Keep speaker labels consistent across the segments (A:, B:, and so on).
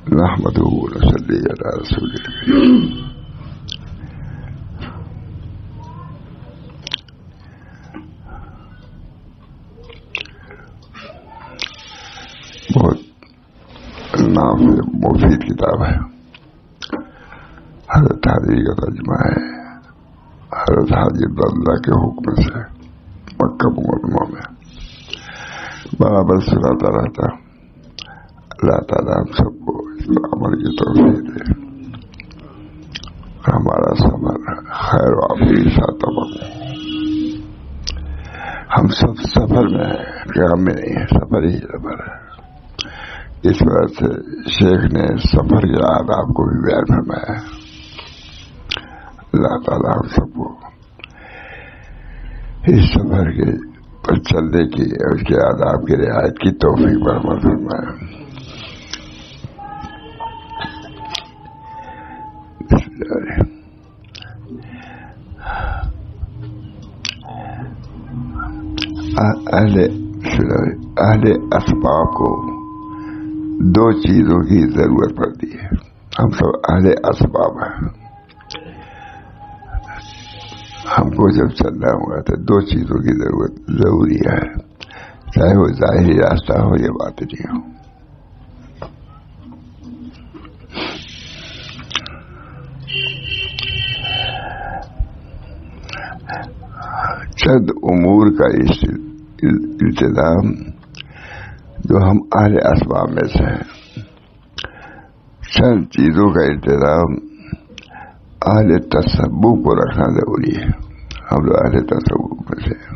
A: نحمده ونصلي على رسول الكريم. بہت نافع مفید کتاب ہے. حضرت حاجی کا ترجمہ ہے. حضرت حاجی عبداللہ کے حکم سے مکہ مکرمہ میں برابر سناتا رہتا. اللہ تعالیٰ ہم سب کو اس پر عمل کی توفیق دے. ہمارا سفر خیر و عافیت ساتھ تمام. ہم سب سفر میں ہیں, قیام میں نہیں ہے, سفر ہی سفر ہے. اس وجہ سے شیخ نے سفر کے آداب کو بھی بیان فرمایا. اللہ تعالیٰ ہم سب کو اس سفر کے پر چلنے کی اور اس کے آداب کی رعایت کی توفیق پر عمل فرمایا. اہل اسباب کو دو چیزوں کی ضرورت پڑتی ہے. ہم سب اہل اسباب ہیں. ہم کو جب چلنا ہوگا تو دو چیزوں کی ضرورت ضروری ہے, چاہے وہ ظاہری راستہ ہو یا باطنی ہو. چند امور کا التزام جو ہم اہل اسباب میں سے ہیں, چند چیزوں کا التزام اہل تصوف کو رکھنا ضروری ہے. ہم لوگ اہل تصوف میں سے ہیں.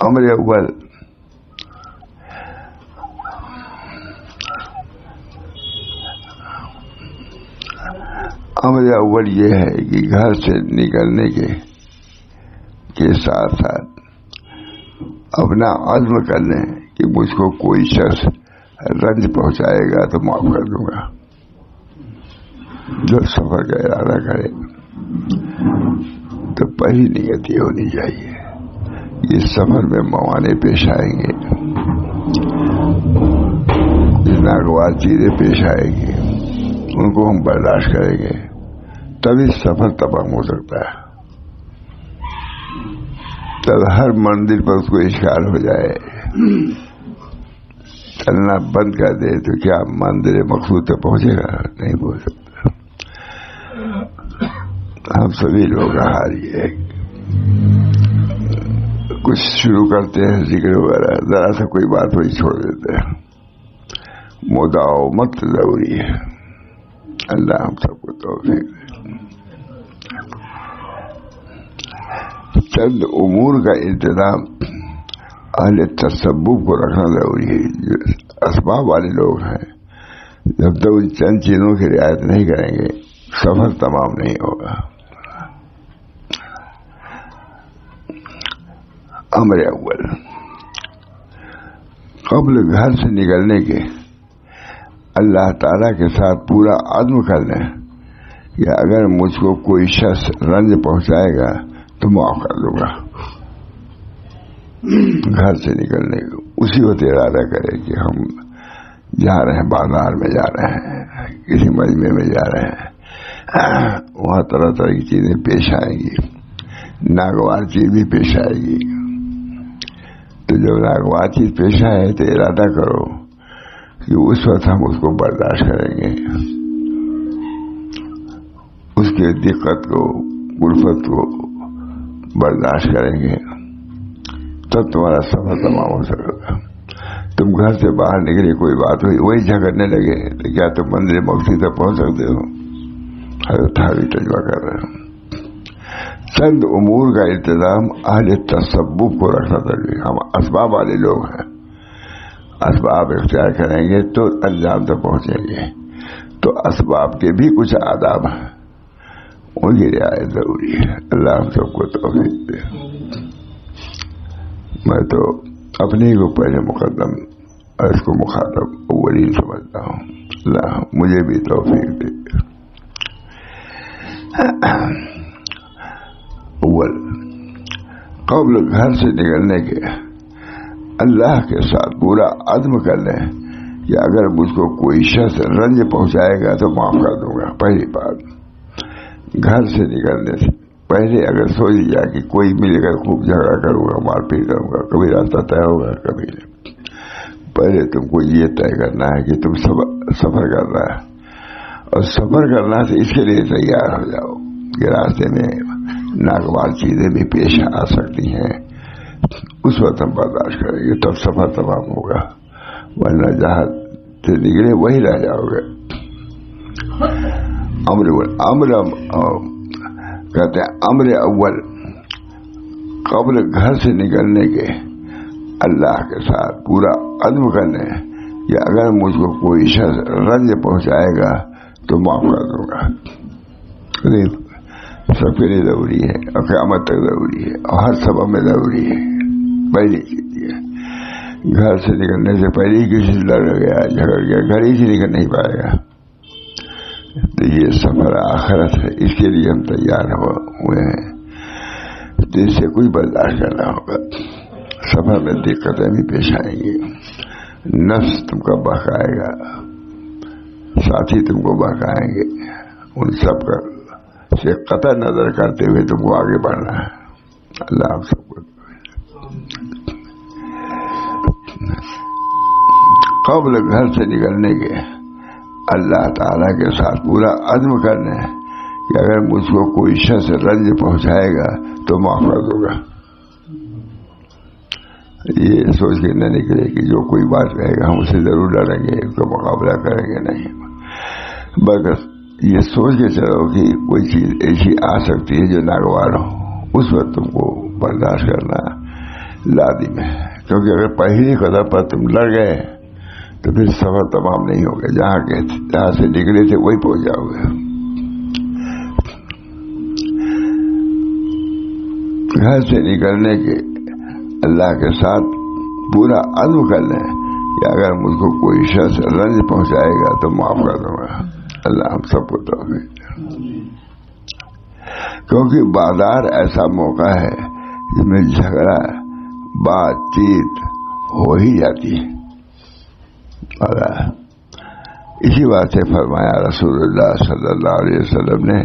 A: امر اول یہ ہے کہ گھر سے نکلنے کے ساتھ ساتھ اپنا عزم کر لیں کہ مجھ کو کوئی شخص رنج پہنچائے گا تو معاف کر دوں گا. جو سفر کا ارادہ کرے تو پہلی نیت یہ ہونی چاہیے کہ سفر میں موانع پیش آئیں گے, ناگوار چیزیں پیش آئیں گی, ان کو ہم برداشت کریں گے, تبھی سفر تمام ہو سکتا ہے. تب ہر منزل پر اس کو اشکال ہو جائے, چلنا بند کر دے تو کیا منزل مقصود تک پہنچے گا؟ نہیں پہنچ سکتا. ہم سبھی لوگ حال یہ ہے, کچھ شروع کرتے ہیں ذکر وغیرہ, ذرا سا کوئی بات وہی چھوڑ دیتے ہیں. مداومت ضروری ہے. اللہ ہم سب کو توفیق دے. چند امور کا انتظام اہل تصوف کو رکھنا ضروری ہے. جو اسباب والے لوگ ہیں, جب تک ان چند چیزوں کی رعایت نہیں کریں گے سفر تمام نہیں ہوگا. امر اول, قبل گھر سے نکلنے کے اللہ تعالیٰ کے ساتھ پورا عزم کر لیں کہ اگر مجھ کو کوئی شخص رنج پہنچائے گا تو معاف کر دوں گا. گھر سے نکلنے کو اسی وقت ارادہ کرے کہ ہم جا رہے ہیں, بازار میں جا رہے ہیں, کسی مجمع میں جا رہے ہیں, وہاں طرح طرح کی چیزیں پیش آئیں گی, ناگوار چیز بھی پیش آئے گی. تو جب ناگوار چیز پیش آئے تو ارادہ کرو کہ اس وقت ہم اس کو برداشت کریں گے, اس کے دقت کو, الفت کو برداشت کریں گے, تب تمہارا سفر تمام ہو سکے گا. تم گھر سے باہر نکلے, کوئی بات ہوئی, وہی جھگڑنے لگے تو کیا تم منزل مقصود تک پہنچ سکتے ہو؟ حضرت حاوی تجربہ کر رہے ہیں. چند امور کا انتظام اہل تصوف کو رکھنا ضروری. ہم اسباب والے لوگ ہیں, اسباب اختیار کریں گے تو انجام تک پہنچیں گے. تو اسباب کے بھی کچھ آداب ہیں, ان کی رعایت ضروری ہے. اللہ ہم سب کو توفیق دے. میں تو اپنے کو پہلے مقدم اور اس کو مخاطب اولین سمجھتا ہوں. اللہ مجھے بھی توفیق دے. اول, قبل گھر سے نکلنے کے اللہ کے ساتھ پورا عزم کر لیں کہ اگر مجھ کو کوئی شخص رنج پہنچائے گا تو معاف کر دوں گا. پہلی بات، گھر سے نکلنے سے پہلے اگر سوچ لیا کہ کوئی ملے گا خوب جھگڑا کروں گا، مار پیٹ کروں گا، کبھی راستہ طے ہوگا کبھی نہیں. پہلے تم کو یہ طے کرنا ہے کہ تم سفر کرنا ہے، اور سفر کرنا سے اس کے لیے تیار ہو جاؤ کہ راستے میں ناگوار چیزیں بھی پیش آ سکتی ہیں. اس وقت ہم برداشت کریں گے، تب سفر تمام ہوگا، ورنہ جہاں سے نکلے وہی رہ جاؤ گے. کہتے ہیں امر اول قبل گھر سے نکلنے کے اللہ کے ساتھ پورا عزم کرنے کہ اگر مجھ کو کوئی شخص رنج پہنچائے گا تو معاف کر دوں گا. سب کے لیے ضروری ہے اور قیامت تک ضروری ہے اور ہر سبب میں ضروری ہے. پہلی چیز یہ، گھر سے نکلنے سے پہلے ہی کسی سے لڑ گیا، جھگڑ گیا، گھر ہی سے نکل نہیں پائے گا. تو یہ سفر آخرت ہے، اس کے لیے ہم تیار ہوئے ہیں. تو اس سے کچھ برداشت کرنا ہوگا. سفر میں دقتیں بھی پیش آئیں گی، نفس تم کو بہکائے گا، ساتھی تم کو بہکائیں گے. ان سب کا سے قطع نظر کرتے ہوئے تم کو آگے بڑھنا ہے. اللہ آپ سب کو قبل گھر سے نکلنے کے اللہ تعالیٰ کے ساتھ پورا عزم کرنے کہ اگر مجھ کو کوئی شخص رنج پہنچائے گا تو معاف کر دوں گا. یہ سوچ کے نہ نکلے کہ جو کوئی بات کہے گا ہم اسے ضرور لڑیں گے، اس کا مقابلہ کریں گے. نہیں، بس یہ سوچ کے چلو کہ کوئی چیز ایسی آ سکتی ہے جو ناگوار ہو، اس وقت تم کو برداشت کرنا لازم ہے. کیونکہ اگر پہلی قدم پر تم لڑ گئے تو پھر سفر تمام نہیں ہوگا. جہاں سے نکلے تھے وہی پہنچ جاؤ گے. گھر سے نکلنے کے اللہ کے ساتھ پورا عزم کر لیں کہ اگر مجھ کو کوئی شخص رنج پہنچائے گا تو معاف کر دوں گا. اللہ ہم سب کو توفیق. کیونکہ بازار ایسا موقع ہے جس میں جھگڑا بات چیت ہو ہی جاتی ہے. اور اسی بات سے فرمایا رسول اللہ صلی اللہ علیہ وسلم نے،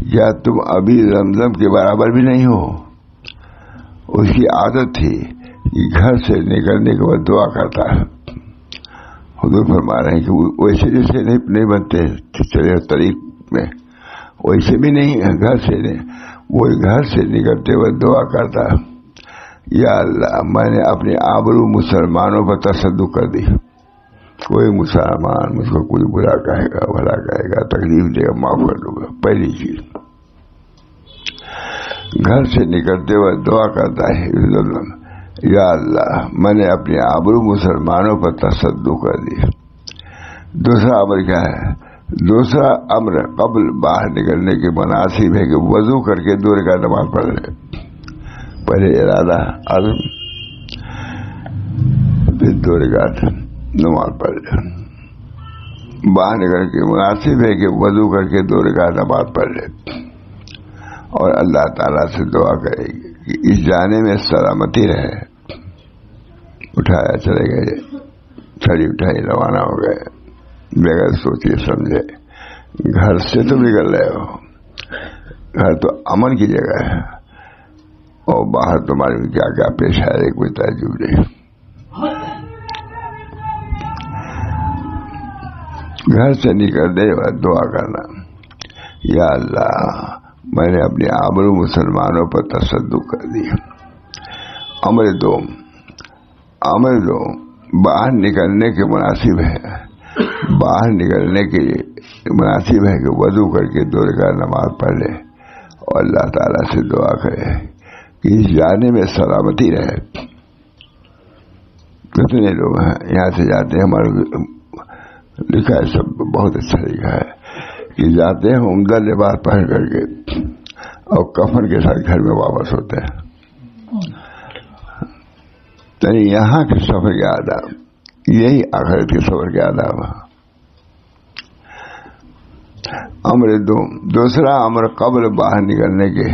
A: کیا تم ابھی زمزم کے برابر بھی نہیں ہو؟ اس کی عادت تھی کہ گھر سے نکلنے کے بعد دعا کرتا ہے. حضور فرما رہے ہیں کہ ویسے جیسے نہیں بنتے چلے طریق میں، ویسے بھی نہیں گھر سے نہیں، وہ گھر سے نکلتے ہوئے دعا کرتا ہے، یا اللہ میں نے اپنی آبرو مسلمانوں پر تصدق کر دی. کوئی مسلمان مجھ کو کوئی برا کہے گا، بھلا کہے گا، تکلیف دے گا، معاف کر دوں گا. پہلی چیز گھر سے نکلتے ہوئے دعا کرتا ہے، یا اللہ میں نے اپنے آبرو مسلمانوں پر تصدق کر دی. دوسرا امر کیا ہے؟ دوسرا امر قبل باہر نکلنے کے مناسب ہے کہ وضو کر کے 2 رکعت نماز پڑھ لے. پہلے ارادہ عزم، پھر 2 رکعت نماز پڑھ لے. باہر نکل کے مناسب ہے کہ وضو کر کے 2 رکعت نماز پڑھ لے اور اللہ تعالیٰ سے دعا کرے کہ اس جانے میں سلامتی رہے. اٹھایا چلے گئے، چھڑی اٹھائی روانہ ہو گئے بغیر سوچے سمجھے. گھر سے تو نکل رہے ہو، گھر تو امن کی جگہ ہے، اور باہر تمہارے کیا کیا پیش آئے کوئی تعجب نہیں. گھر سے نکلنے کے بعد دعا کرنا، یا اللہ میں نے اپنے آبرو مسلمانوں پر تصدق کر دیا. امر دوم باہر نکلنے کے مناسب ہے، باہر نکلنے کے مناسب ہے کہ وضو کر کے 2 رکعت نماز پڑھ لے اور اللہ تعالیٰ سے دعا کرے کہ اس جانے میں سلامتی رہے. کتنے لوگ ہیں یہاں سے جاتے ہیں، ہمارے لکھا ہے سب بہت اچھا لکھا ہے کہ جاتے ہیں عمدہ لباس پہن کر کے اور کفن کے ساتھ گھر میں واپس ہوتے ہیں. یعنی یہاں کے سفر کے آداب، یہی آخرت کے سفر کے آداب. امر دوسرا امر قبل باہر نکلنے کے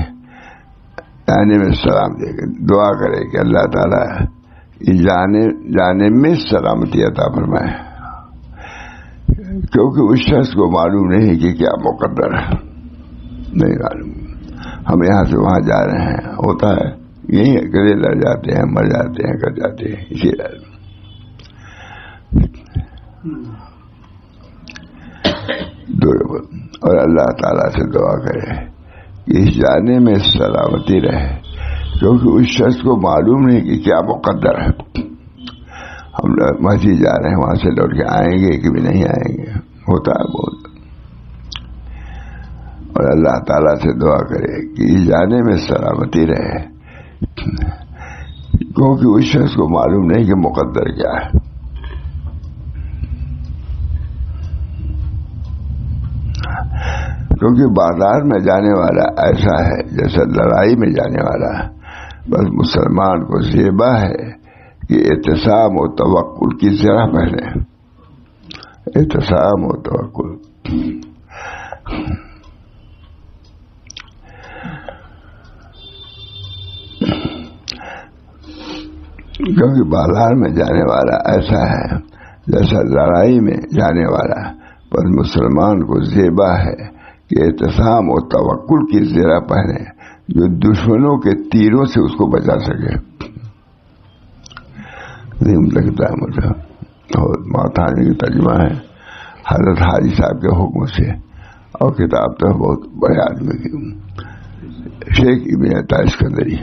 A: آنے میں سلام دے کے دعا کرے کہ اللہ تعالیٰ جانے میں سلامتی عطا فرمائے، کیونکہ اس شخص کو معلوم نہیں کہ کیا مقدر ہے، نہیں معلوم. ہم یہاں سے وہاں جا رہے ہیں، ہوتا ہے یہی گلے لڑ جاتے ہیں، مر جاتے ہیں، کر جاتے ہیں، اسی لیے. اور اللہ تعالیٰ سے دعا کرے کہ اس جانے میں سلامتی رہے، کیونکہ اس شخص کو معلوم نہیں کہ کیا مقدر ہے. ہم مسجد جا رہے ہیں، وہاں سے لوٹ کے آئیں گے کہ بھی نہیں آئیں گے، ہوتا ہے بہت. اور اللہ تعالیٰ سے دعا کرے کہ اس جانے میں سلامتی رہے، کیونکہ اس شخص کو معلوم نہیں کہ مقدر کیا ہے. کیونکہ بازار میں جانے والا ایسا ہے جیسا لڑائی میں جانے والا ہے. بس مسلمان کو زیبا ہے کہ احتسام و توکل کی ذرا پہنے، احتسام و توکل. کیونکہ بازار میں جانے والا ایسا ہے جیسا لڑائی میں جانے والا، پر مسلمان کو زیبا ہے کہ احتسام و توکل کی زیرہ پہنے جو دشمنوں کے تیروں سے اس کو بچا سکے. نہیں لگتا ہے مجھے. ماتھانی کی ترجمہ ہے حضرت حاجی صاحب کے حکم سے، اور کتاب تو بہت بڑے آدمی کی، شیخ ابن عطا اسکندری.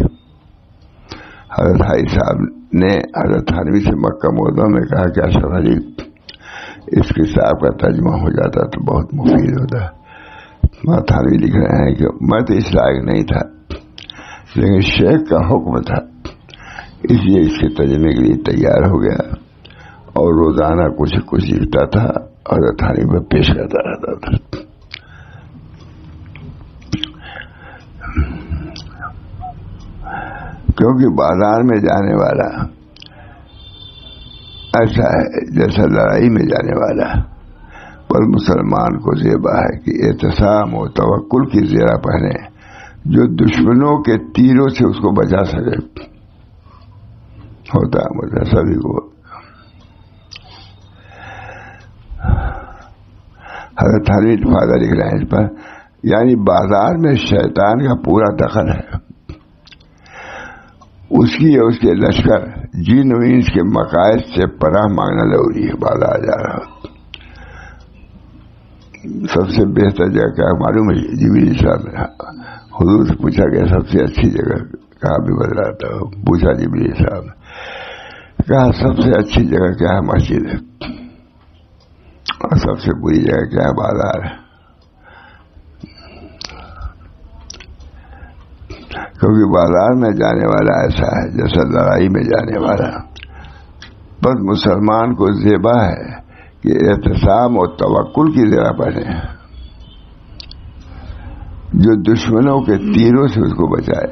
A: حضرت حاجی صاحب نے حضرت تھانوی سے مکہ معظمہ میں کہا کہ اشرف علی اس کتاب کا ترجمہ ہو جاتا تو بہت مفید ہوتا. تھانوی لکھ رہے ہیں کہ میں تو اس لائق نہیں تھا، لیکن شیخ کا حکم تھا، اس لیے اس کے ترجمے کے لیے تیار ہو گیا، اور روزانہ کچھ کچھ لکھتا تھا اور تھانوی میں پیش کرتا رہتا تھا. کیونکہ بازار میں جانے والا ایسا ہے جیسا لڑائی میں جانے والا، پر مسلمان کو زیبا ہے کہ احتسام و توکل کی زیرہ پہنے جو دشمنوں کے تیروں سے اس کو بچا سکے. ہوتا ہے مجھے سبھی کو. حضرت حنیف فادر لکھ رہے ہیں اس پر، یعنی بازار میں شیطان کا پورا دخل ہے. اس کی اور اس کے لشکر جن و انس کے مقاصد سے پناہ مانگنا ضروری ہے. بازار جا رہا سب سے بہتر جگہ کیا معلوم ہے؟ جبریل صاحب نے حضور سے پوچھا کہ سب سے اچھی جگہ کہاں بھی بدلاتا ہو؟ پوچھا جبریل صاحب نے، کہا سب سے اچھی جگہ کیا ہے؟ مسجد ہے. اور سب سے بری جگہ کیا ہے؟ بازار ہے. کیونکہ بازار میں جانے والا ایسا ہے جیسا لڑائی میں جانے والا. بس مسلمان کو زیبا ہے کہ احتسام اور توکل کی ذرا پہنے جو دشمنوں کے تیروں سے اس کو بچائے.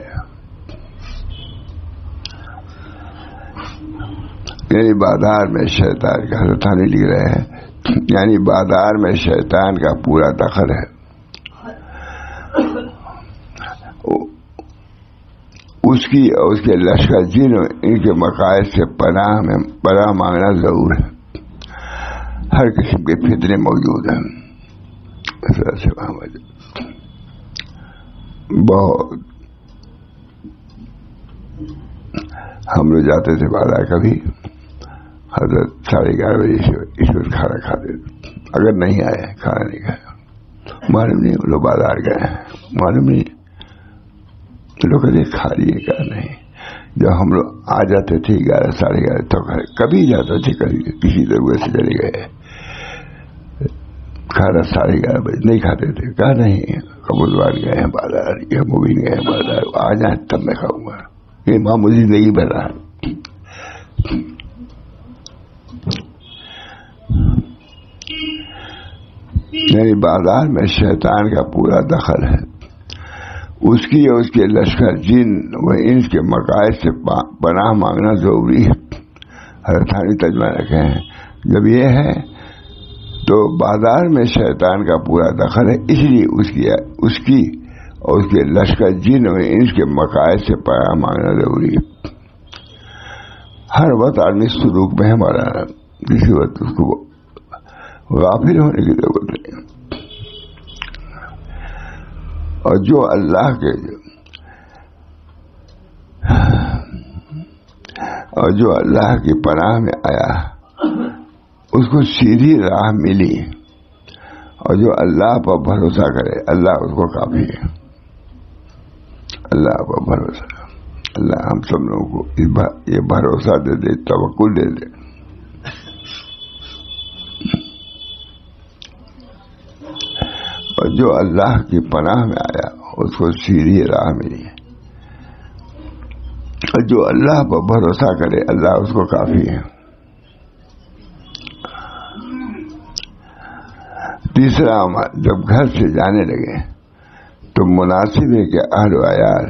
A: یعنی بازار میں شیطان کا، حضرت تھانی لکھ رہے ہیں، یعنی بازار میں شیطان کا پورا دخل ہے. اس کی اور اس کے لشکر جن ان کے مقاصد سے پناہ مانگنا ضرور ہے. ہر قسم کے فتنے موجود ہیں. بہت ہم لوگ جاتے تھے بازار، کبھی حضرت 11:30 بجے سے ایشور کھانا کھاتے تھے. اگر نہیں آئے کھانا نہیں کھایا، معلوم نہیں وہ لوگ بازار گئے ہیں، معلوم نہیں لوگ کہتے کھا لیے کیا نہیں. جب ہم لوگ آ جاتے تھے 11 ساڑھے 11 تو کبھی جاتے تھے، کبھی کسی ضرورت سے چلے گئے، کھانا 11:30 بجے نہیں کھاتے تھے. کہا نہیں قبوزوان گئے ہیں بازار یا مبین گئے ہیں بازار، آ جائیں تب میں کھاؤں گا. یہ معمولی زندگی بن رہا ہے. یعنی بازار میں شیطان کا پورا دخل ہے. اس کی اور اس کے لشکر جن و انس کے مقاصد سے پناہ مانگنا ضروری ہے. حضرت تھانی ترجمہ رکھے ہیں، جب یہ ہے تو بازار میں شیطان کا پورا دخل ہے، اس لیے اس کی اور اس کے لشکر جن و انس کے مقاصد سے پناہ مانگنا ضروری ہے. ہر وقت آدمی سلوک میں ہے ہمارا، کسی وقت اس کو غافل ہونے کی ضرورت نہیں. اور جو اللہ کی پناہ میں آیا اس کو سیدھی راہ ملی، اور جو اللہ پر بھروسہ کرے اللہ اس کو کافی ہے. اللہ پر بھروسہ، اللہ ہم سب لوگوں کو یہ بھروسہ دے دے، توکل دے دے. اور جو اللہ کی پناہ میں آیا اس کو سیدھی راہ ملی، اور جو اللہ پر بھروسہ کرے اللہ اس کو کافی ہے. تیسرا، جب گھر سے جانے لگے تو مناسب ہے کہ اہل و عیال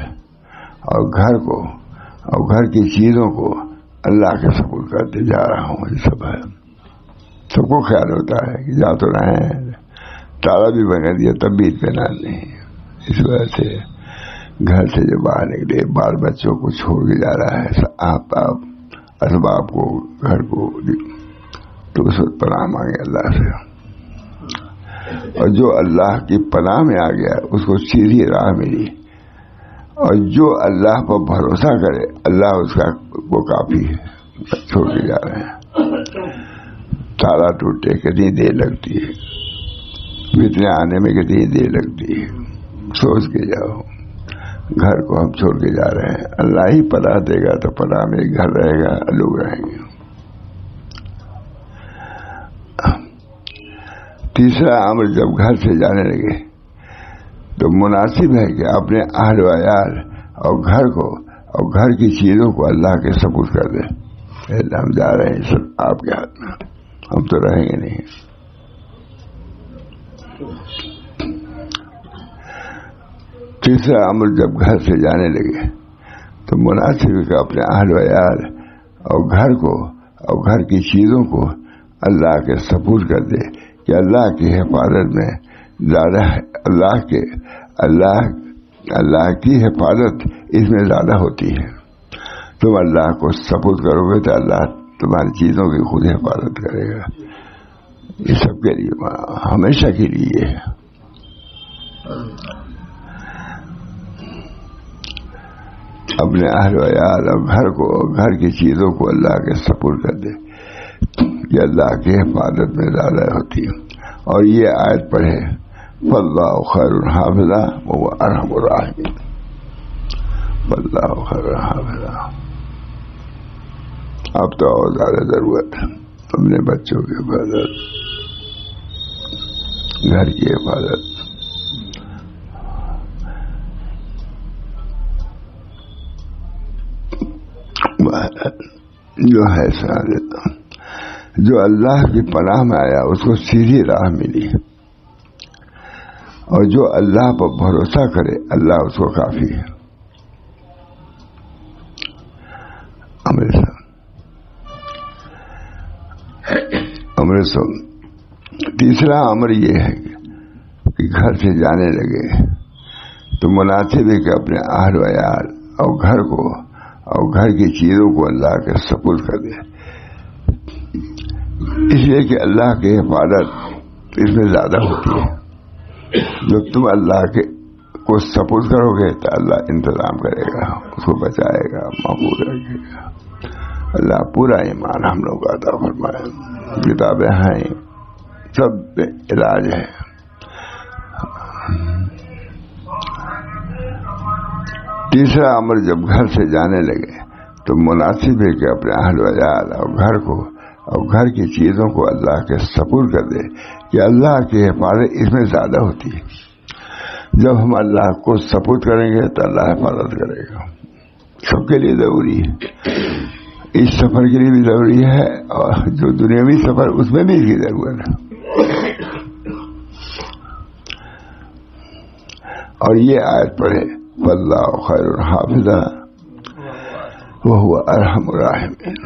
A: اور گھر کو اور گھر کی چیزوں کو اللہ کے سپرد کرتے جا رہا ہوں. یہ سب ہے، سب کو خیال ہوتا ہے کہ جا تو رہے ہیں، تالا بھی بنا دیا تب بھی اطمینان نہیں. اس وجہ سے گھر سے جو باہر نکلے بال بچوں کو چھوڑ کے جا رہا ہے، آپ اسباب کو، گھر کو، تو اس وقت پناہ مانگے اللہ سے. اور جو اللہ کی پناہ میں آ گیا اس کو سیدھی راہ ملی، اور جو اللہ پر بھروسہ کرے اللہ اس کا وہ کافی ہے. چھوڑ کے جا رہے ہیں، تالا ٹوٹے کتنی دیر لگتی ہے، فتنے آنے میں کتنی دیر لگتی ہے. سوچ کے جاؤ، گھر کو ہم چھوڑ کے جا رہے ہیں، اللہ ہی پناہ دے گا تو پناہ میں گھر رہے گا، لوگ رہیں گے. تیسرا امر، جب گھر سے جانے لگے تو مناسب ہے کہ اپنے اہل و عیال اور گھر کو اور گھر کی چیزوں کو اللہ کے سپرد کر دیں. ہم جا رہے ہیں، سب آپ کے ہاتھ میں، ہم تو رہیں گے نہیں. تیسرا امر، جب گھر سے جانے لگے تو مناسب ہے کہ اپنے اہل و عیال اور گھر کو اور گھر کی چیزوں کو اللہ کے سپرد کر دے کہ اللہ کی حفاظت میں زیادہ اللہ کی حفاظت اس میں زیادہ ہوتی ہے. تم اللہ کو سپرد کرو گے تو اللہ تمہاری چیزوں کی خود حفاظت کرے گا. یہ سب کے لیے، ہمیشہ کے لیے ہے. اپنے اہل و عیال اور گھر کو، گھر کی چیزوں کو اللہ کے سپرد کر دے کہ اللہ کی حفاظت میں زیادہ ہوتی ہے. اور یہ آیت پڑھے، فاللہ خیر حافظا وهو ارحم الراحمین. فاللہ خیر حافظا. اب تو اور زیادہ ضرورت ہے اپنے بچوں کی حفاظت، گھر کی حفاظت. جو ہے سعادت، جو اللہ کی پناہ میں آیا اس کو سیدھی راہ ملی، اور جو اللہ پر بھروسہ کرے اللہ اس کو کافی ہے. امرتسر. تیسرا امر یہ ہے کہ گھر سے جانے لگے تو مناسب ہے کہ اپنے اہل و عیال اور گھر کو اور گھر کی چیزوں کو اللہ کے سپرد کر دے، اس لیے کہ اللہ کی حفاظت اس میں زیادہ ہوتی ہے. جب تم اللہ کے کو سپرد کرو گے تو اللہ انتظام کرے گا، اس کو بچائے گا، محفوظ رکھے گا. اللہ پورا ایمان ہم لوگ کا عطا فرمائے. کتابیں ہیں، سب علاج ہے. تیسرا امر، جب گھر سے جانے لگے تو مناسب ہے کہ اپنے اہل و عیال اور گھر کو اور گھر کی چیزوں کو اللہ کے سپرد کر دے کہ اللہ کی حفاظت اس میں زیادہ ہوتی ہے. جب ہم اللہ کو سپرد کریں گے تو اللہ حفاظت کرے گا. سب کے لیے ضروری ہے، اس سفر کے لیے بھی ضروری ہے، اور جو دنیاوی سفر اس میں بھی اس کی ضرورت ہے. اور یہ آیت پڑھے، واللہ خیر حافظا وهو ارحم الراحمین.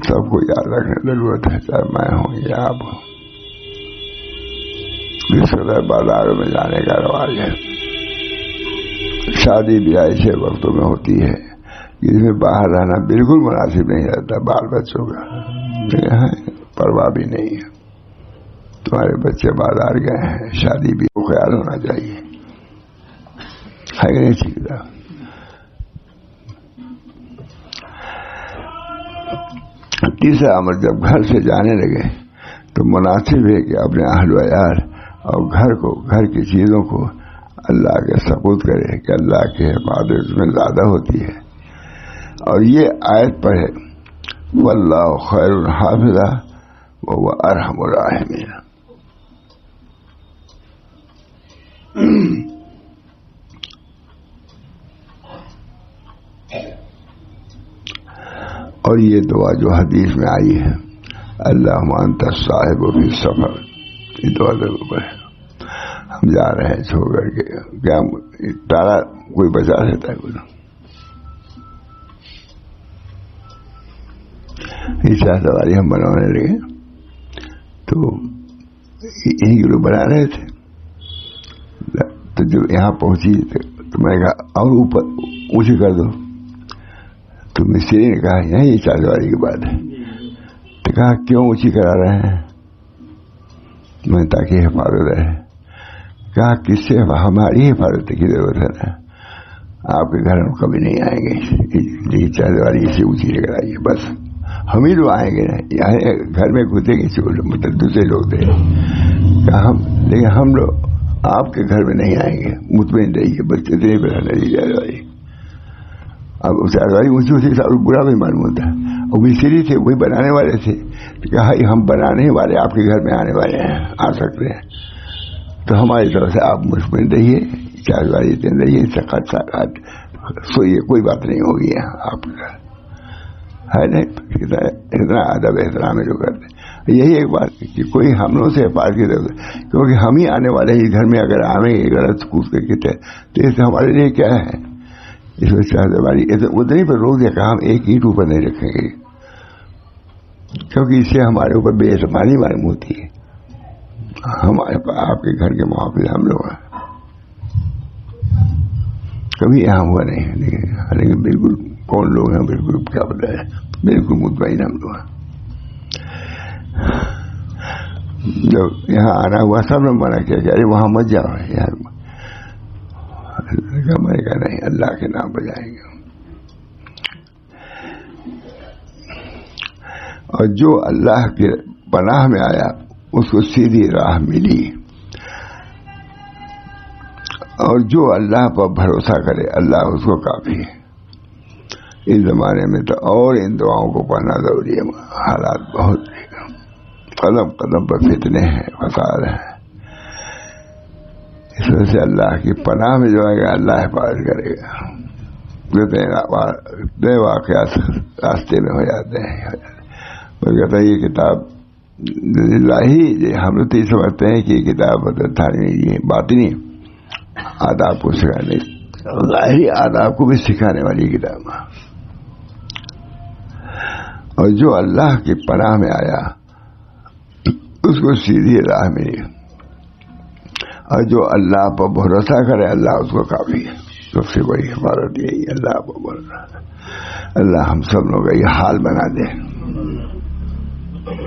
A: سب کو یاد رکھنے ضرورت ہے، چاہے میں ہوں یا آپ ہوں. اس طرح بازاروں میں جانے کا رواج ہے، شادی بیاہ ایسے وقتوں میں ہوتی ہے کہ اس میں باہر رہنا بالکل مناسب نہیں رہتا بال بچوں کا. یہاں پرواہ بھی نہیں ہے. تمہارے بچے بازار گئے ہیں, شادی بھی خیال ہونا چاہیے, ہے کہ نہیں ٹھیک تھا. تیسرا امر جب گھر سے جانے لگے تو مناسب ہے کہ اپنے اہل و عیال اور گھر کو, گھر کی چیزوں کو اللہ کے سپرد کرے کہ اللہ کی حفاظت میں زیادہ ہوتی ہے. اور یہ آیت پڑھے واللہ خیر حافظہ وهو ارحم الراحمین. اور یہ دعا جو حدیث میں آئی ہے اللہم انت الصاحب فی السفر, یہ دعا ضرور پڑھے. ہم جا رہے ہیں چھوڑ کر کے, کیا تارا کوئی بچا سکتا ہے؟ کوئی یہ سواری ہم بنانے لگے تو انہیں کے لوگ بنا رہے تھے. تو جب یہاں پہنچی تو میں نے کہا اور اوپر اونچی کر دو. تو مستری نے کہا یہاں یہ چار سواری کی بات ہے. تو کہا کیوں اونچی کرا رہے ہیں؟ میں تاکہ حفاظت رہے. کہا کس سے؟ ہماری حفاظت کی ضرورت ہے نا, آپ کے گھر ہم کبھی نہیں آئیں گے, یہ چار سواری اسے اونچی لے کر آئیے, بس ہم ہی لوگ آئیں گے نا. یہاں گھر میں گھسیں گے مطلب دوسرے لوگ تھے. کہا لیکن ہم لوگ آپ کے گھر میں نہیں آئیں گے, مطمئن رہیے, بس اتنے پہ رہنا چاہیے چار سواری. اب چاروائی اونچی اونچی برا بھی معلوم ہوتا ہے. اور مستری تھے, وہی بنانے والے تھے. کہا ہم بنانے والے آپ کے گھر میں آنے والے ہیں, آ سکتے ہیں, تو ہماری طرف سے آپ مطمئن رہیے, چاروائی اتنے رہیے, سخت ساکت سوئیے, کوئی بات نہیں ہوگی یہاں آپ کا ہے نہیں. اتنا ادب احترام ہے جو کرتے. یہی ایک بات کہ کوئی ہم لوگوں سے حفاظت کی ضرورت ہے, کیونکہ ہم ہی آنے والے ہیں گھر میں. اگر آئیں گے غلط کود کر کے تو اس سے ہمارے لیے کیا ہے؟ اس میں چاہے اتنی پر روک دیا کہ ہم ایک اینٹ اوپر نہیں رکھیں گے, کیونکہ اس سے ہمارے اوپر بے اعتمادی معلوم ہوتی ہے. ہمارے آپ کے گھر کے محافظ ہم لوگ ہیں, کبھی یہاں ہوا نہیں ہے. لیکن بالکل کون لوگ ہیں بالکل کیا پتہ ہے, بالکل مطمئن ہم لوگ ہیں. جب یہاں آنا ہوا سب نے منع کیا کہ ارے وہاں مت جاؤ یار. میں نے کہا نہیں, اللہ کے نام پہ جائیں گے. اور جو اللہ کے پناہ میں آیا اس کو سیدھی راہ ملی, اور جو اللہ پر بھروسہ کرے اللہ اس کو کافی ہے. اس زمانے میں تو اور ان دعاؤں کو پڑھنا ضروری ہے. حالات بہت قدم قدم پر فتنے ہیں, فساد ہیں. اس وجہ سے اللہ کی پناہ میں جو ہے گا اللہ حفاظت کرے گا. اتنے واقعات راستے میں ہو جاتے ہیں. وہ کہتا ہے یہ کتاب الہی, ہم لوگ تو یہ سمجھتے ہیں کہ یہ کتاب باطنی آداب کو سکھانے, ظاہری آداب کو بھی سکھانے والی کتاب. اور جو اللہ کی پناہ میں آیا اس کو سیدھی راہ ملی, اور جو اللہ پر بھروسہ کرے اللہ اس کو کافی ہے. سب سے بڑی حفاظت یہی اللہ پر بھروسہ. اللہ ہم سب لوگ کا یہ حال بنا دے,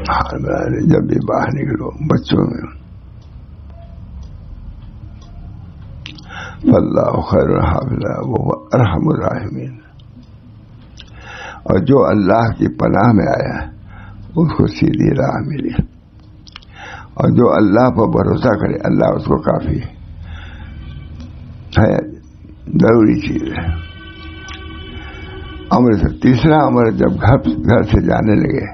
A: حال بنا دے. جب بھی باہر نکلو بچوں میں اللہ خیر حافظہ وہ ارحم الراحمین. اور جو اللہ کی پناہ میں آیا اس کو سیدھی راہ ملی, اور جو اللہ پر بھروسہ کرے اللہ اس کو کافی ہے. ضروری چیز ہے. امر سے تیسرا امر جب گھر سے جانے لگے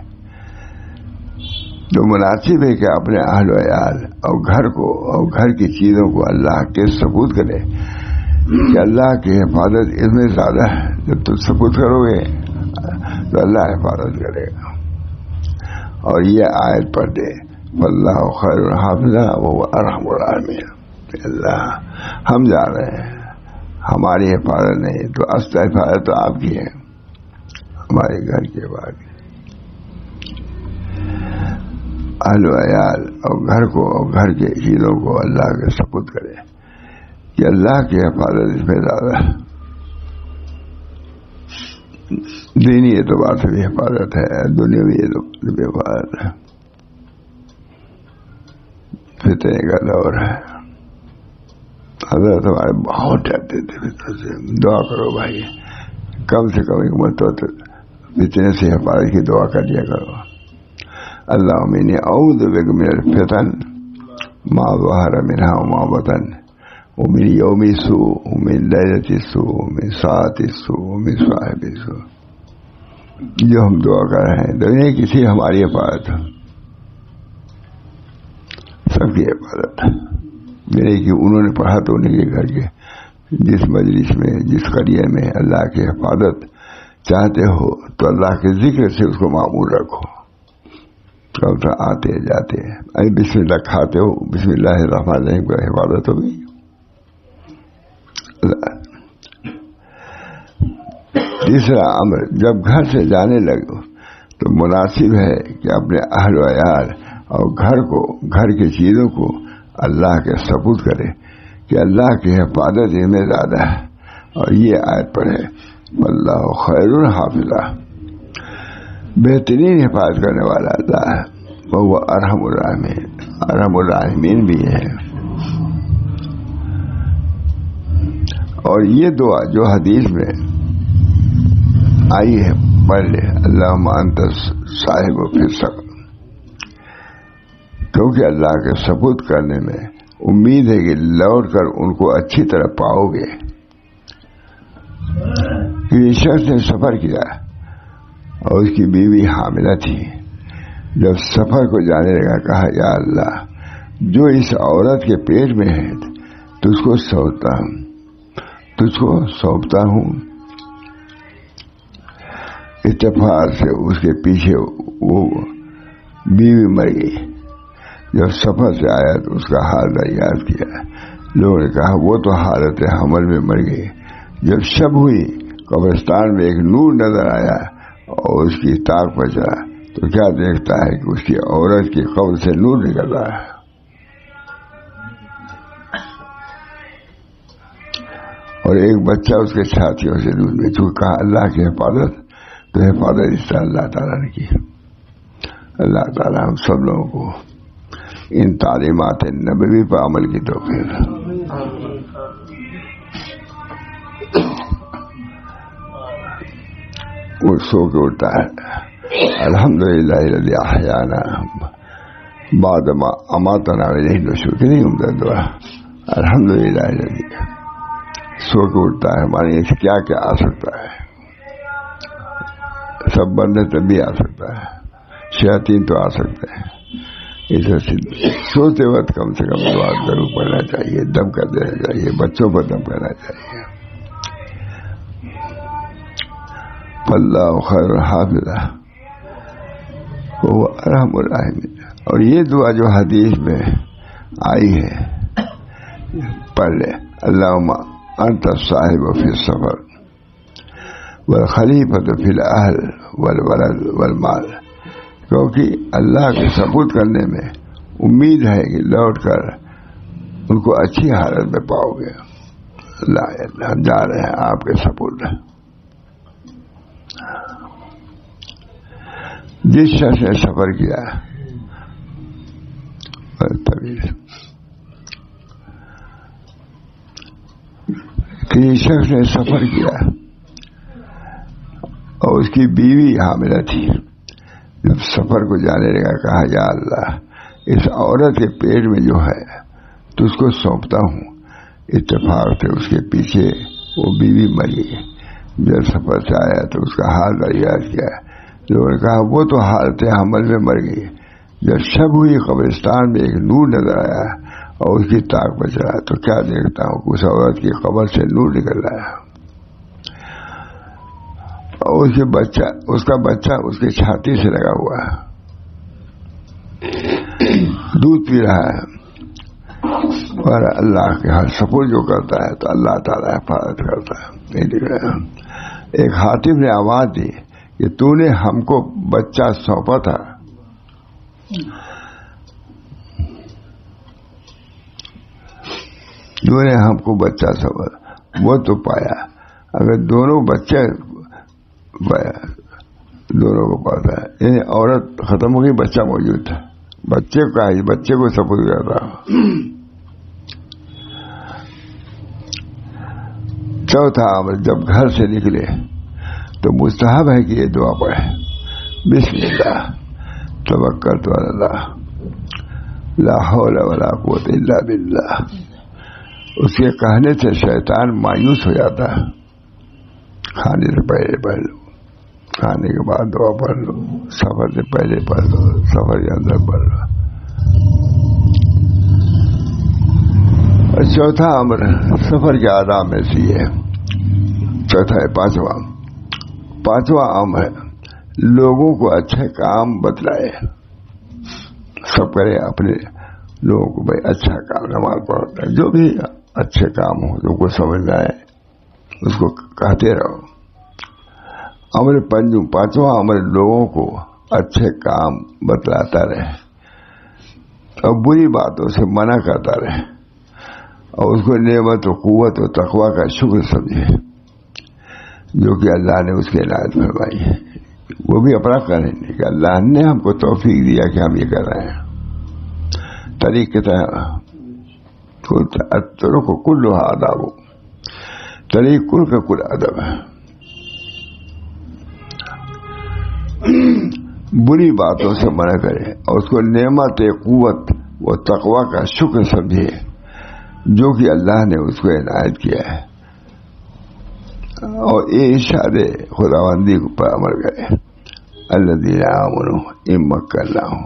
A: تو مناسب ہے کہ اپنے اہل و عیال اور گھر کو اور گھر کی چیزوں کو اللہ کے سپرد کرے کہ اللہ کی حفاظت اس میں زیادہ ہے. جب تم سپرد کرو گے تو اللہ حفاظت کرے گا. اور یہ آیت پڑھ دے واللہ خیر حافظہ وهو ارحم الراحمین. اللہ ہم جا رہے ہیں, ہماری حفاظت نہیں تو اصل حفاظت تو آپ کی ہے, ہمارے گھر کے بعد اہل و عیال اور گھر کو اور گھر کے چیزوں کو اللہ کے سپرد کرے کہ اللہ کی حفاظت اس میں زیادہ ہے. دینی اعتبار سے بھی حفاظت ہے، دنیاوی اعتبار سے بھی حفاظت ہے. فتنے کا دور ہے. حضرت ہمارے بہت ڈرتے تھے فتنے سے. دعا کرو بھائی، کم سے کم ایک مرتبہ فتنے سے حفاظت کی دعا کر لیا کرو. اللہم انی اعوذ بک من الفتن ما ظہر منہا وما بطن ومن یوم السوء ومن لیلۃ السوء ومن ساعۃ السوء ومن صاحب السوء. جو ہم دعا کر رہے ہیں تو نہیں کسی ہماری حفاظت، سب کی حفاظت. یعنی کہ انہوں نے پڑھا تو انہیں کے گھر کے جس مجلس میں، جس قریے میں اللہ کی حفاظت چاہتے ہو تو اللہ کے ذکر سے اس کو معمول رکھو. کب سے آتے جاتے بسم اللہ کھاتے ہو، بسم اللہ الرحمن الرحیم کا حفاظت ہوگی. تیسرا امر، جب گھر سے جانے لگو تو مناسب ہے کہ اپنے اہل و عیال اور گھر کی چیزوں کو اللہ کے سپرد کرے کہ اللہ کی حفاظت ان میں زیادہ ہے. اور یہ آیت پڑھے واللہ خیر الحافظ، بہترین حفاظت کرنے والا اللہ ہے، وہ ارحم الراحمین، ارحم الراحمین بھی ہے. اور یہ دعا جو حدیث میں آئی ہے پڑھ لے، اللہم انت صاحب فی السقم، کیونکہ اللہ کے سپرد کرنے میں امید ہے کہ لوٹ کر ان کو اچھی طرح پاؤ گے. کہ شخص نے سفر کیا اور اس کی بیوی حاملہ تھی. جب سفر کو جانے لگا کہا یا اللہ، جو اس عورت کے پیٹ میں ہے تجھ کو سونپتا ہوں. اتفاق سے اس کے پیچھے وہ بیوی مر گئی. جب سفر سے آیا تو اس کا حال دریافت کیا. لوگوں نے کہا وہ تو حالت حمل میں مر گئی. جب شب ہوئی قبرستان میں ایک نور نظر آیا اور اس کی طاق پر چلا تو کیا دیکھتا ہے کہ اس کی عورت کی قبر سے نور نکل رہا ہے. اور ایک بچہ اس کے ساتھیوں سے دور میں. چونکہ کہا اللہ کی حفاظت، تو حفاظت اس طرح اللہ تعالیٰ نے کی. اللہ تعالیٰ ہم سب لوگوں کو ان تعلیمات نبوی پر عمل کی توفیق. وہ سو کے اٹھتا ہے الحمدللہ الذی احیانا بعد ما اماتنا الیہ النشور. کہ نہیں عمدہ دعا الحمدللہ الذی. سو کے اٹھتا ہے ہمارے کیا کیا آ سکتا ہے. سب بندے تب بھی آ سکتا ہے، شیاطین تو آ سکتے ہیں. اسے سوتے وقت کم سے کم دعا ضرور پڑھنا چاہیے، دم کر دینا چاہیے، بچوں پر دم کرنا چاہیے. اللہ خیر الحافظ وہ ارحم الراحمین. اور یہ دعا جو حدیث میں آئی ہے پڑھ لے، اللہم انت صاحب فی السفر والخلیفۃ فی الاہل والولد والمال. کیونکہ اللہ کے سپرد کرنے میں امید ہے کہ لوٹ کر ان کو اچھی حالت میں پاؤ گے. اللہ ہم جا رہے ہیں آپ کے سپرد. جس شخص نے سفر کیا کسی شخص نے سفر کیا اور اس کی بیوی حاملہ تھی. جب سفر کو جانے لگا کہا یا اللہ، اس عورت کے پیٹ میں جو ہے تو اس کو سونپتا ہوں. اتفاق سے اس کے پیچھے وہ بیوی مری. جب سفر سے آیا تو اس کا حال دریافت کیا. لوگوں نے کہا وہ تو حالت حمل میں مر گئی. جب شب ہوئی قبرستان میں ایک نور نظر آیا اور اس کی طاق پر چلا تو کیا دیکھتا ہوں اس عورت کی قبر سے نور نکل رہا ہے. اور اس کا بچہ اس کی چھاتی سے لگا ہوا ہے، دودھ پی رہا ہے. اور اللہ کے ہر سپرد جو کرتا ہے تو اللہ تعالیٰ حفاظت کرتا ہے. نہیں دکھ رہا. ایک حاتم نے آواز دی کہ تو نے ہم کو بچہ سونپا تھا. تو نے ہم کو بچہ سونپا، وہ تو پایا. اگر دونوں بچے دونوں کو پاتا ہے. یعنی عورت ختم ہو گئی, بچہ موجود تھا, بچے کا ہی بچے کو سپرد کیا تھا. چوتھا امر, جب گھر سے نکلے تو مستحب ہے کہ یہ دعا پڑھے, بسم اللہ توکلت علی اللہ لا حول ولا قوت الا باللہ. اس کے کہنے سے شیطان مایوس ہو جاتا ہے. کھانے سے پہلے پڑھ لو, کھانے کے بعد دعا پڑھ لو, سفر سے پہلے پڑھ لو, سفر کے اندر پڑھ لو. اور چوتھا امر سفر کے آداب میں سے یہ چوتھا ہے. پانچواں امر ہے لوگوں کو اچھے کام بتلائے. سب کرے اپنے لوگوں کو, بھائی اچھا کام, نماز پڑھتا ہے, جو بھی اچھے کام ہو جو کو سمجھ میں آئے اس کو کہتے رہو. امر پانچواں امر لوگوں کو اچھے کام بتلاتا رہے اور بری باتوں سے منع کرتا رہے, اور اس کو نعمت و قوت و تقوی کا شکر سمجھے جو کہ اللہ نے اس کی عنایت فرمائی ہے. وہ بھی اپنا کریں کہ اللہ نے ہم کو توفیق دیا کہ ہم یہ کر رہے ہیں. طریقہ کو کل آداب ہو, طریق کل کا کل ادب ہے. بری باتوں سے منع کرے اور اس کو نعمت قوت و تقوی کا شکر سمجھے جو کہ اللہ نے اس کو عنایت کیا ہے, اور یہ ارشاد خداوندی پر عمل کرے. الذین آمنوا ان مکناہم,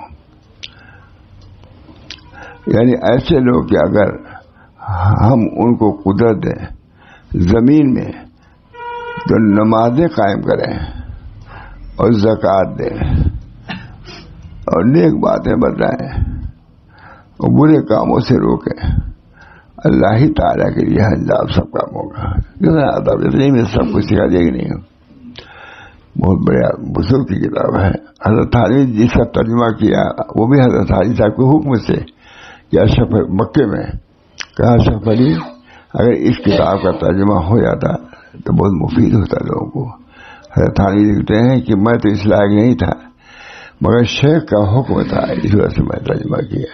A: یعنی ایسے لوگ کہ اگر ہم ان کو قدرت دیں زمین میں تو نمازیں قائم کریں اور زکوٰۃ دیں اور نیک باتیں بتائیں اور برے کاموں سے روکیں, اللہ ہی تعالیٰ کے لیے انجام سب کام ہوگا. اتنی میں سب کچھ سکھا دے گی نہیں. بہت بڑا بزرگ کی کتاب ہے. حضرت علی جس کا ترجمہ کیا وہ بھی حضرت علی صاحب کے حکم سے کہ اشرف مکے میں کہا اشرف علی اگر اس کتاب کا ترجمہ ہو جاتا تو بہت مفید ہوتا لوگوں کو. حضرت علی لکھتے ہیں کہ میں تو اس لائق نہیں تھا مگر شیخ کا حکم تھا, اس وجہ سے میں ترجمہ کیا.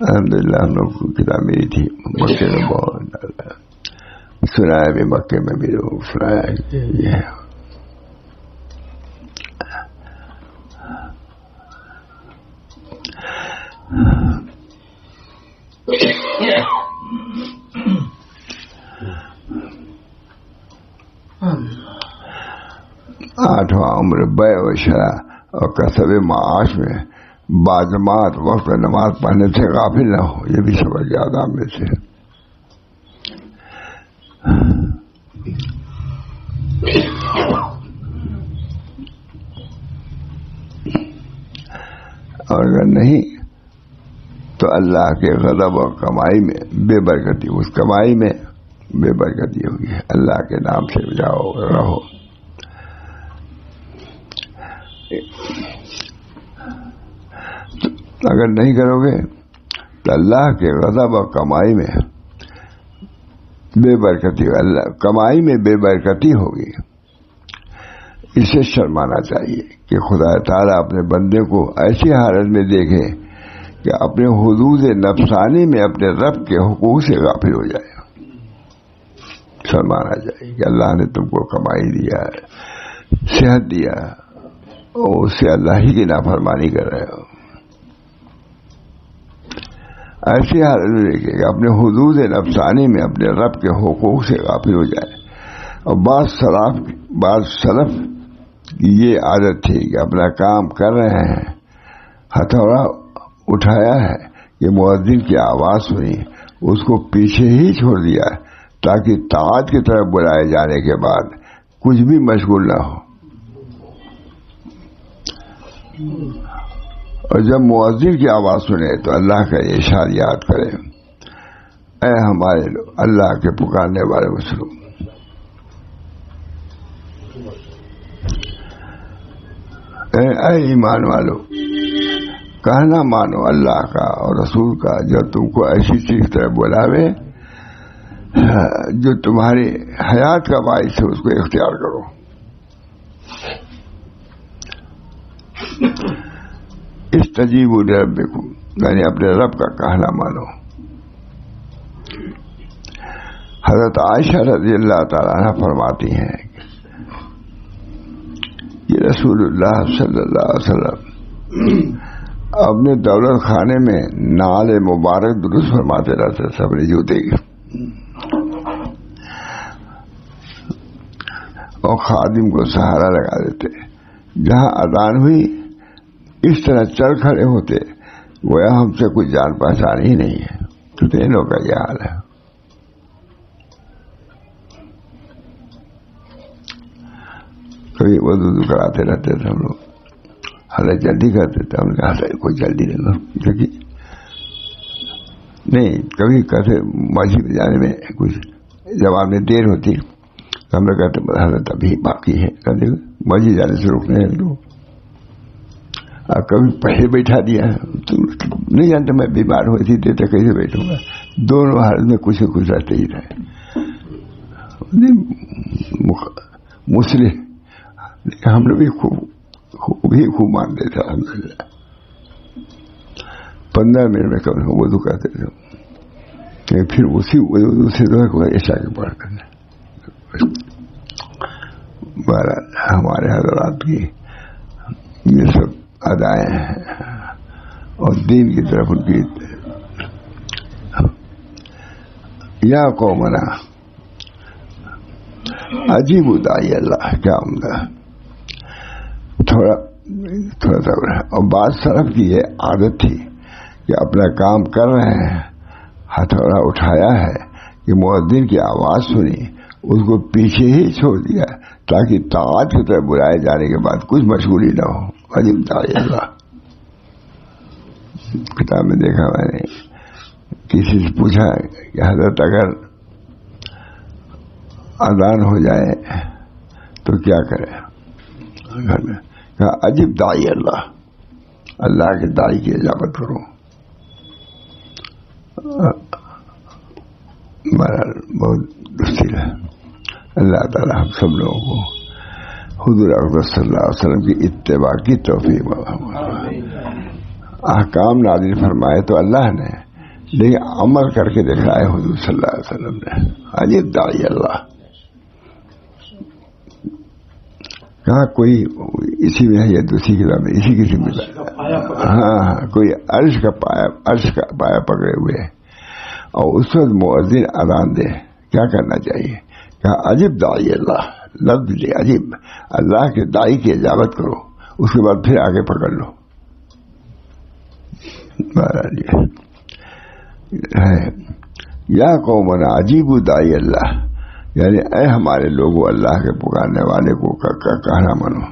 A: الحمدللہ ہم لوگ کو کتاب ملی تھی مکے میں, بہت سنایا بھی مکے میں بھی لوگ سنایا یہ آٹھواں امر بے و شرع اور کسب معاش میں باجماعت وقت نماز پڑھنے سے غافل نہ ہو. یہ بھی سبق کے آداب میں سے. اور اگر نہیں تو اللہ کے غضب اور کمائی میں بے برکتی, اس کمائی میں بے برکتی ہوگی. اللہ کے نام سے جاؤ رہو. اگر نہیں کرو گے تو اللہ کے غضب اور کمائی میں بے برکتی, اللہ کمائی میں بے برکتی ہوگی. اسے شرمانا چاہیے کہ خدا تعالیٰ اپنے بندے کو ایسی حالت میں دیکھے کہ اپنے حدود نفسانی میں اپنے رب کے حقوق سے غافل ہو جائے. شرمانا چاہیے کہ اللہ نے تم کو کمائی دیا, صحت دیا, اور اس سے اللہ ہی کی نافرمانی کر رہے ہو. ایسی حالت میں دیکھے کہ اپنے حدود نفسانی میں اپنے رب کے حقوق سے غافل ہو جائے. اور بعض سلف کی یہ عادت تھی کہ اپنا کام کر رہے ہیں, ہتھوڑا اٹھایا ہے کہ مؤذن کی آواز سنی, اس کو پیچھے ہی چھوڑ دیا تاکہ طاعت کی طرف بلائے جانے کے بعد کچھ بھی مشغول نہ ہو. اور جب مؤذن کی آواز سنے تو اللہ کا ارشاد یاد کرے, اے ہمارے اللہ کے پکارنے والے مسلم, اے ایمان والو, کہنا مانو اللہ کا اور رسول کا جب تم کو ایسی چیز طرح بلاوے جو تمہاری حیات کا باعث ہے اس کو اختیار کرو. استجیبوا لربکم، یعنی اپنے رب کا کہنا مانو. حضرت عائشہ رضی اللہ تعالیٰ عنہ فرماتی ہیں کہ رسول اللہ صلی اللہ علیہ وسلم اپنے دولت خانے میں نعل مبارک درست فرماتے رہتے تھے اپنے جوتے کی، اور خادم کو سہارا لگا دیتے. جہاں اذان ہوئی اس طرح چل کھڑے ہوتے گویا ہم سے کوئی جان پہچان ہی نہیں ہے. کتنے لوگ کا یہ حال ہے. کبھی وضو کراتے رہتے تھے ہم لوگ، حالت جلدی کرتے تھے. ہم نے کہا کوئی جلدی نہیں دیکھی نہیں. کبھی کہتے مسجد جانے میں کچھ جواب میں دیر ہوتی، ہم لوگ کہتے حالت ابھی باقی ہے، کہتے مسجد جانے سے روکنے ہیں لوگ. کبھی پہلے بیٹھا دیا، تم نہیں جانتے میں بیمار ہوئی تھی تو کیسے بیٹھوں گا. دونوں حالت میں کچھ نہ کچھ رہتے ہی رہے. مسلم ہم لوگ بھی خوب مانتے تھے الحمدللہ. 15 منٹ میں کم وضو کرتے تھے، پھر اسی وضو سے عشاء کے پڑھ کرنا. ہمارے حضرات کی یہ سب ادائیں ہیں اور دین کی طرف ان کی. یا قومنا عجیب داعی اللہ، کیا عمدہ. تھوڑا سا. اور بعض سلف کی یہ عادت تھی کہ اپنا کام کر رہے ہیں، ہتھوڑا اٹھایا ہے کہ مؤذن کی آواز سنی، اس کو پیچھے ہی چھوڑ دیا تاکہ طاعت کی طرف بلائے جانے کے بعد کچھ مشغولی نہ ہو. عجیب داعی اللہ. کتاب میں دیکھا میں نے، کسی سے پوچھا کہ حضرت اگر اذان ہو جائے تو کیا کرے گھر میں؟ کہا عجیب داعی اللہ، اللہ کے داعی کی اجابت کرو. بہت دستیر ہے. اللہ تعالیٰ ہم سب لوگوں کو حضور اکبر صلی اللہ علیہ وسلم کی اتباع کی توفیق. احکام نازل فرمائے تو اللہ نے، لیکن عمل کر کے دکھائے حضور صلی اللہ علیہ وسلم نے. عجیب داعی اللہ. کہا کوئی اسی میں ہے یا دوسری کتاب میں اسی کسی میں، ہاں کوئی عرش کا پایا پکڑے ہوئے اور اس وقت مؤذن اذان دے، کیا کرنا چاہیے؟ کہا عجیب داعی اللہ. لفظ لے عجیب، اللہ کے داعی کی اجابت کرو، اس کے بعد پھر آگے پکڑ لو. یا قومنا عجیب داعی اللہ، یعنی اے ہمارے لوگوں اللہ کے پکارنے والے کو کہنا مانو.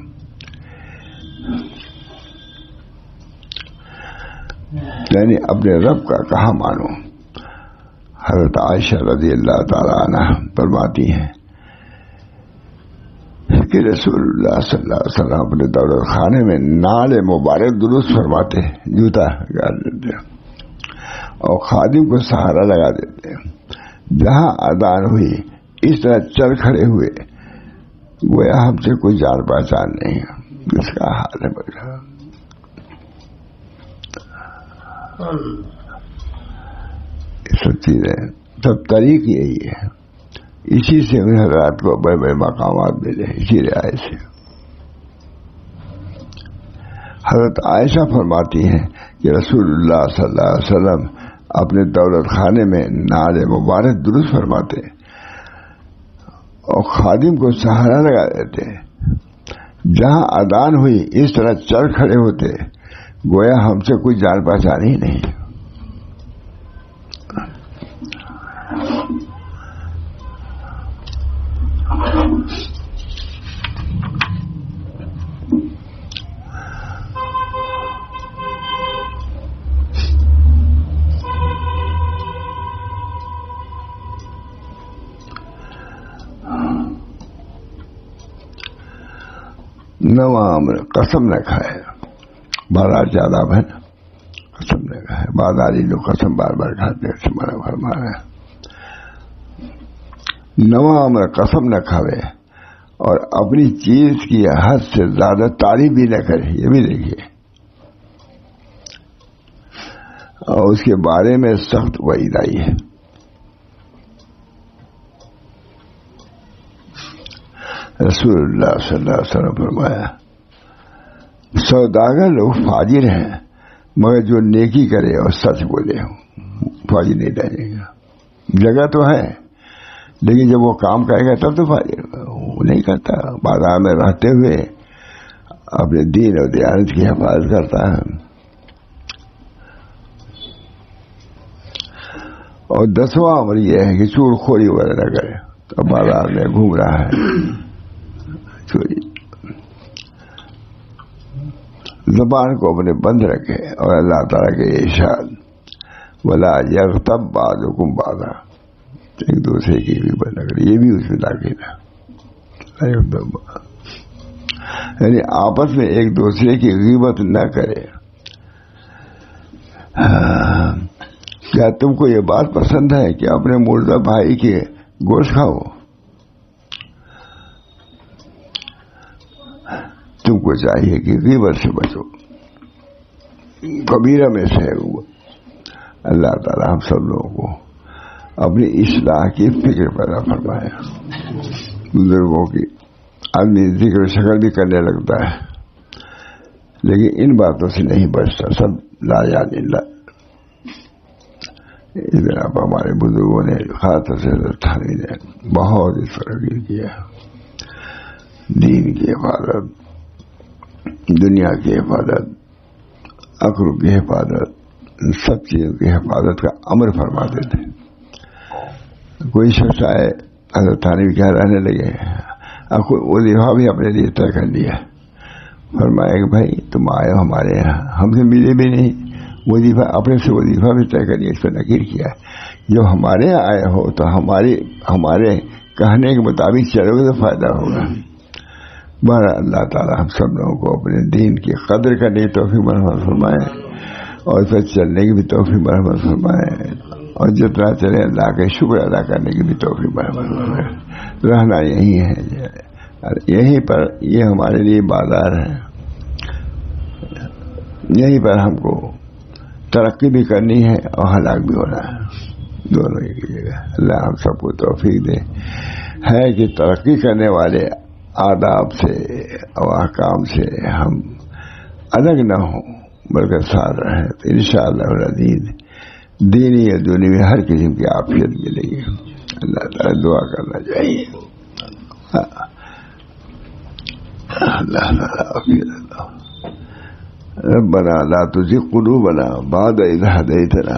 A: یعنی اپنے رب کا کہا مانو. حضرت عائشہ رضی اللہ تعالی عنہ فرماتی ہیں کہ رسول اللہ صلی اللہ علیہ وسلم اپنے دولت خانے میں نعل مبارک درست فرماتے، جوتا گاڑ دیتے اور خادم کو سہارا لگا دیتے. جہاں اذان ہوئی اس طرح چل کھڑے ہوئے گویا ہم سے کوئی جان پہچان نہیں ہے. اس کا حال ہے بڑا. سب چیزیں سب طریق یہی ہے. اسی سے ان حضرات کو بڑے بڑے مقامات ملے، اسی رعایت سے. حضرت عائشہ فرماتی ہیں کہ رسول اللہ صلی اللہ علیہ وسلم اپنے دولت خانے میں نعل مبارک درست فرماتے اور خادم کو سہارا لگا دیتے. جہاں اذان ہوئی اس طرح چل کھڑے ہوتے گویا ہم سے کوئی جان پہچان ہی نہیں. نوام قسم نہ کھائے، بازار زیادہ ہے نا، قسم نہ کھائے. بازاری لوگ قسم بار بار کھاتے ہیں، منع فرما رہے ہیں. نواں عمر قسم نہ کھاوے اور اپنی چیز کی حد سے زیادہ تعریف بھی نہ کرے. یہ بھی دیکھیے. اور اس کے بارے میں سخت وعید آئی ہے. رسول اللہ صلی اللہ علیہ وسلم فرمایا سوداگر لوگ فاجر ہیں مگر جو نیکی کرے اور سچ بولے فاجر نہیں رہے گا. جگہ تو ہے لیکن جب وہ کام کرے گا تب تو فاجر وہ نہیں کرتا. بازار میں رہتے ہوئے اپنے دین اور دیانت کی حفاظت کرتا ہے. اور 10واں عمر یہ ہے کہ چور خوری وغیرہ نہ کرے. تو بازار میں گھوم رہا ہے چوری. زبان کو اپنے بند رکھے. اور اللہ تعالیٰ کے ارشاد ولا یغتب بعضکم بعضا ایک دوسرے کی غیبت نہ کرے. یہ بھی اس میں داخل ہے. یعنی آپس میں ایک دوسرے کی غیبت نہ کرے. کیا تم کو یہ بات پسند ہے کہ اپنے مردہ بھائی کے گوشت کھاؤ؟ تم کو چاہیے کہ غیبت سے بچو. کبیرہ میں سے ہے وہ. اللہ تعالیٰ ہم سب لوگوں کو اپنی اصلاح کی فکر پیدا فرمائے. بزرگوں کی آدمی ذکر و شکل بھی کرنے لگتا ہے لیکن ان باتوں سے نہیں بچتا. سب لا یاد اللہ. اس بنا پر ہمارے بزرگوں نے خاص طور سے تھانوی نے بہت اس پر ترغیب کیا. دین کی حفاظت, دنیا کی حفاظت, عقل کی حفاظت, سب چیزوں کی حفاظت کا امر فرماتے تھے. کوئی شخص آئے حضرت تھانوی کیا رہنے لگے اب کوئی وظیفہ بھی اپنے لیے طے کر لیا. فرمایا کہ بھائی تم آئے ہو ہمارے یہاں, ہم سے ملے بھی نہیں, وظیفہ اپنے سے وظیفہ بھی طے کر لیا. اس پر نکیر کیا جب ہمارے یہاں آئے ہو تو ہمارے کہنے کے مطابق چلو گے تو فائدہ ہوگا. بہر اللہ تعالیٰ ہم سب لوگوں کو اپنے دین کی قدر کرنے کی توفیق مرحمت فرمائے اور اس پر چلنے کی بھی توفیق مرحمت فرمائے اور جتنا چلے اللہ کے شکر ادا کرنے کی بھی توفیق مرحمت فرمائے. رہنا یہی ہے, یہیں پر یہ ہمارے لیے بازار ہے. یہیں پر ہم کو ترقی بھی کرنی ہے اور ہلاک بھی ہونا ہے. دونوں ہی کی جگہ اللہ ہم سب کو توفیق دے ہے کہ ترقی کرنے والے آداب سے اور احکام سے ہم الگ نہ ہوں بلکہ ساتھ رہیں. تو انشاءاللہ العزیز دینی یا دنیا ہر قسم کی عافیت ملے گی. اللہ تعالیٰ دعا کرنا چاہیے. اللہ تعالیٰ عافیت. ربنا لا تزغ قلوبنا بعد إذ هديتنا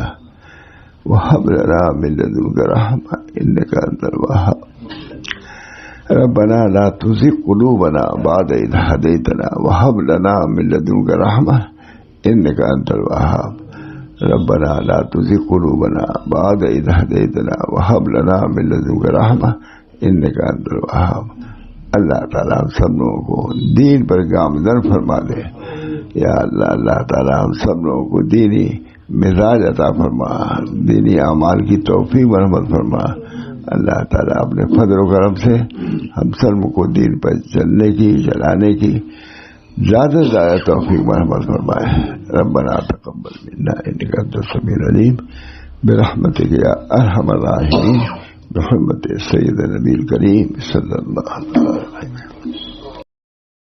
A: وهب لنا من لدنك رحمة إنك أنت الوهاب. ربنا لا تزغ قلوبنا بعد إذ هديتنا وهب لنا من لدنك رحمة إنك أنت الوهاب. ربنا لا تزغ قلوبنا بعد إذ هديتنا وهب لنا من لدنك رحمة إنك أنت الوهاب. اللہ تعالیٰ ہم سب لوگوں کو دین پر گامزن فرما دے. یا اللہ, اللہ تعالیٰ ہم سب لوگوں کو دینی مزاج عطا فرما, دینی اعمال کی توفیق مرحمت فرما. اللہ تعالیٰ اپنے فضل و کرم سے ہم سب کو دین پر چلنے کی, چلانے کی زیادہ سے زیادہ توفیق مرحمت فرمائے. ربنا تقبل منا انک انت السمیع العلیم برحمتک یا ارحم الراحمین بحرمت سید نبی کریم صلی اللہ علیہ وسلم.